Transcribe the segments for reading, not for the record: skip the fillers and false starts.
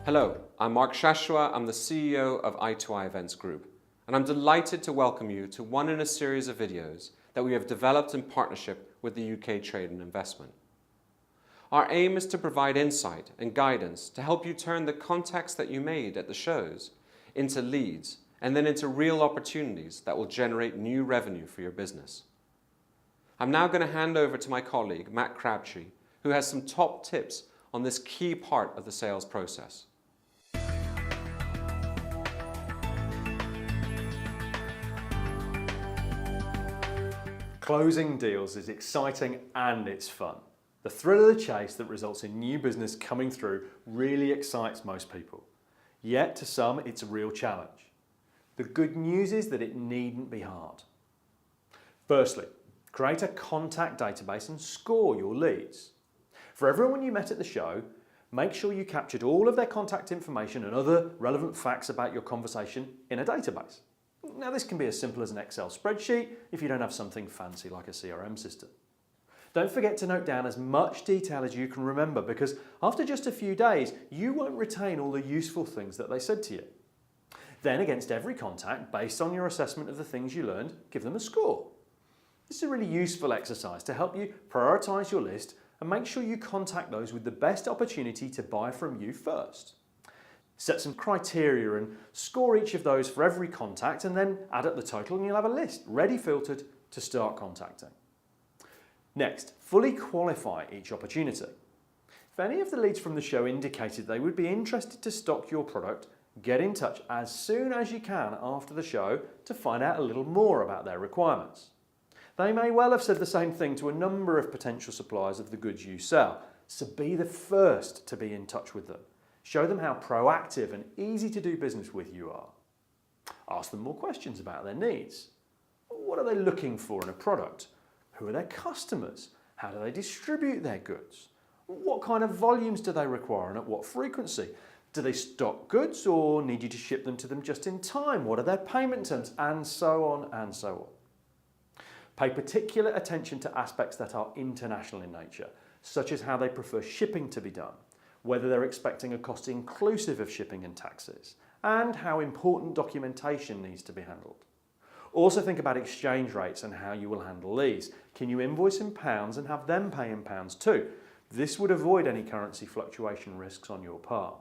Hello, I'm Mark Shashua. I'm the CEO of I2I Events Group, and I'm delighted to welcome you to one in a series of videos that we have developed in partnership with the UK Trade and Investment. Our aim is to provide insight and guidance to help you turn the contacts that you made at the shows into leads and then into real opportunities that will generate new revenue for your business. I'm now going to hand over to my colleague, Matt Crabtree, who has some top tips on this key part of the sales process. Closing deals is exciting and it's fun. The thrill of the chase that results in new business coming through really excites most people. Yet to some, it's a real challenge. The good news is that it needn't be hard. Firstly, create a contact database and score your leads. For everyone you met at the show, make sure you captured all of their contact information and other relevant facts about your conversation in a database. Now, this can be as simple as an Excel spreadsheet if you don't have something fancy like a CRM system. Don't forget to note down as much detail as you can remember, because after just a few days, you won't retain all the useful things that they said to you. Then, against every contact, based on your assessment of the things you learned, give them a score. This is a really useful exercise to help you prioritise your list and make sure you contact those with the best opportunity to buy from you first. Set some criteria and score each of those for every contact, and then add up the total and you'll have a list ready filtered to start contacting. Next, fully qualify each opportunity. If any of the leads from the show indicated they would be interested to stock your product, get in touch as soon as you can after the show to find out a little more about their requirements. They may well have said the same thing to a number of potential suppliers of the goods you sell, so be the first to be in touch with them. Show them how proactive and easy to do business with you are. Ask them more questions about their needs. What are they looking for in a product? Who are their customers? How do they distribute their goods? What kind of volumes do they require and at what frequency? Do they stock goods or need you to ship them to them just in time? What are their payment terms? And so on and so on. Pay particular attention to aspects that are international in nature, such as how they prefer shipping to be done, whether they're expecting a cost inclusive of shipping and taxes, and how important documentation needs to be handled. Also think about exchange rates and how you will handle these. Can you invoice in pounds and have them pay in pounds too? This would avoid any currency fluctuation risks on your part.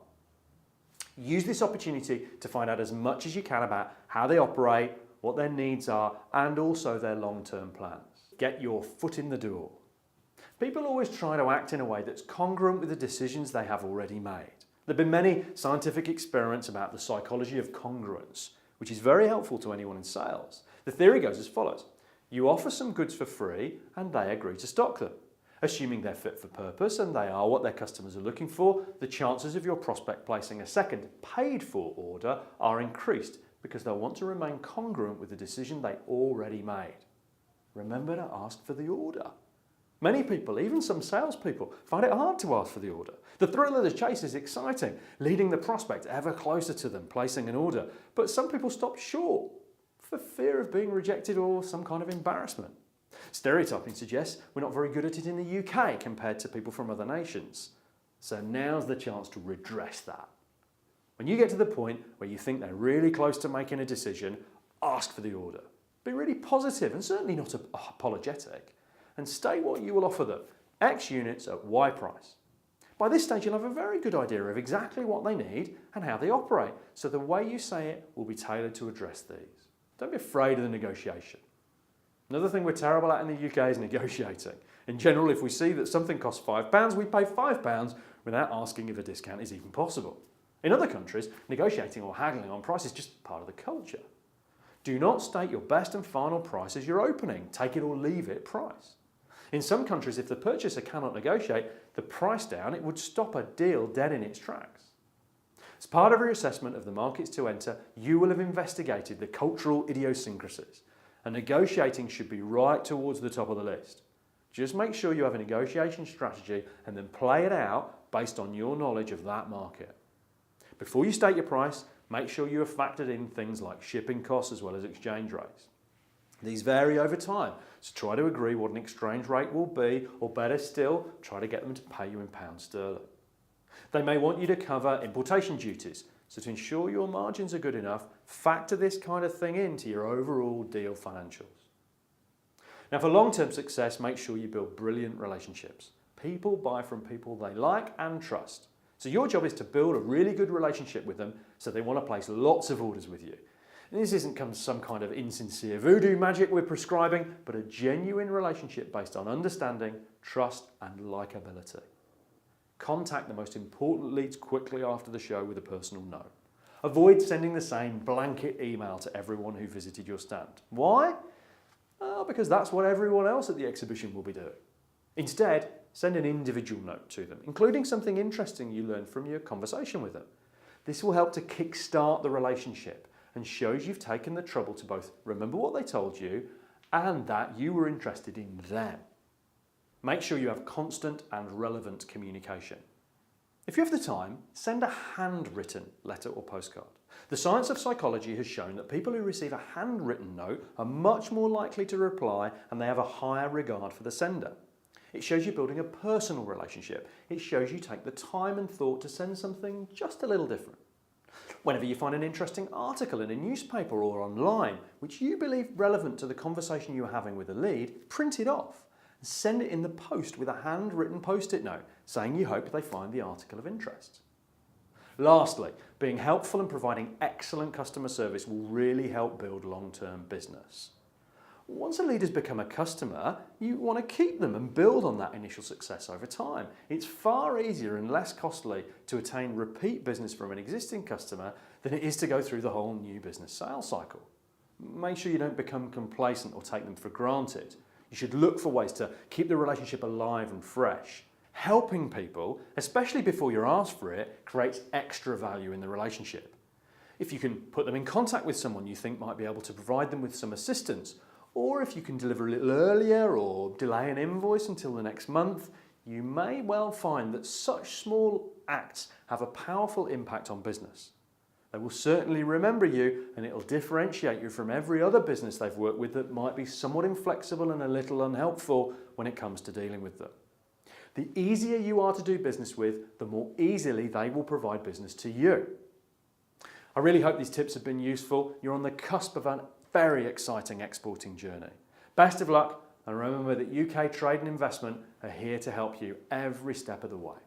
Use this opportunity to find out as much as you can about how they operate, what their needs are, and also their long-term plans. Get your foot in the door. People always try to act in a way that's congruent with the decisions they have already made. There have been many scientific experiments about the psychology of congruence, which is very helpful to anyone in sales. The theory goes as follows. You offer some goods for free and they agree to stock them. Assuming they're fit for purpose and they are what their customers are looking for, the chances of your prospect placing a second paid-for order are increased because they'll want to remain congruent with the decision they already made. Remember to ask for the order. Many people, even some salespeople, find it hard to ask for the order. The thrill of the chase is exciting, leading the prospect ever closer to them placing an order. But some people stop short for fear of being rejected or some kind of embarrassment. Stereotyping suggests we're not very good at it in the UK compared to people from other nations. So now's the chance to redress that. When you get to the point where you think they're really close to making a decision, ask for the order. Be really positive and certainly not apologetic. And state what you will offer them, X units at Y price. By this stage, you'll have a very good idea of exactly what they need and how they operate, so the way you say it will be tailored to address these. Don't be afraid of the negotiation. Another thing we're terrible at in the UK is negotiating. In general, if we see that something costs £5, we pay £5 without asking if a discount is even possible. In other countries, negotiating or haggling on price is just part of the culture. Do not state your best and final price as your opening, take it or leave it price. In some countries, if the purchaser cannot negotiate the price down, it would stop a deal dead in its tracks. As part of your assessment of the markets to enter, you will have investigated the cultural idiosyncrasies, and negotiating should be right towards the top of the list. Just make sure you have a negotiation strategy and then play it out based on your knowledge of that market. Before you state your price, make sure you have factored in things like shipping costs as well as exchange rates. These vary over time, so try to agree what an exchange rate will be, or better still, try to get them to pay you in pounds sterling. They may want you to cover importation duties, so to ensure your margins are good enough, factor this kind of thing into your overall deal financials. Now for long-term success, make sure you build brilliant relationships. People buy from people they like and trust. So your job is to build a really good relationship with them so they want to place lots of orders with you. And this isn't some kind of insincere voodoo magic we're prescribing, but a genuine relationship based on understanding, trust and likability. Contact the most important leads quickly after the show with a personal note. Avoid sending the same blanket email to everyone who visited your stand. Why? Because that's what everyone else at the exhibition will be doing. Instead, send an individual note to them, including something interesting you learned from your conversation with them. This will help to kickstart the relationship and shows you've taken the trouble to both remember what they told you and that you were interested in them. Make sure you have constant and relevant communication. If you have the time, send a handwritten letter or postcard. The science of psychology has shown that people who receive a handwritten note are much more likely to reply and they have a higher regard for the sender. It shows you building a personal relationship. It shows you take the time and thought to send something just a little different. Whenever you find an interesting article in a newspaper or online, which you believe relevant to the conversation you are having with a lead, print it off and send it in the post with a handwritten post-it note saying you hope they find the article of interest. Lastly, being helpful and providing excellent customer service will really help build long-term business. Once a lead has become a customer, you want to keep them and build on that initial success over time. It's far easier and less costly to attain repeat business from an existing customer than it is to go through the whole new business sales cycle. Make sure you don't become complacent or take them for granted. You should look for ways to keep the relationship alive and fresh. Helping people, especially before you're asked for it, creates extra value in the relationship. If you can put them in contact with someone you think might be able to provide them with some assistance, or if you can deliver a little earlier or delay an invoice until the next month, you may well find that such small acts have a powerful impact on business. They will certainly remember you and it'll differentiate you from every other business they've worked with that might be somewhat inflexible and a little unhelpful when it comes to dealing with them. The easier you are to do business with, the more easily they will provide business to you. I really hope these tips have been useful. You're on the cusp of an very exciting exporting journey. Best of luck, and remember that UK Trade and Investment are here to help you every step of the way.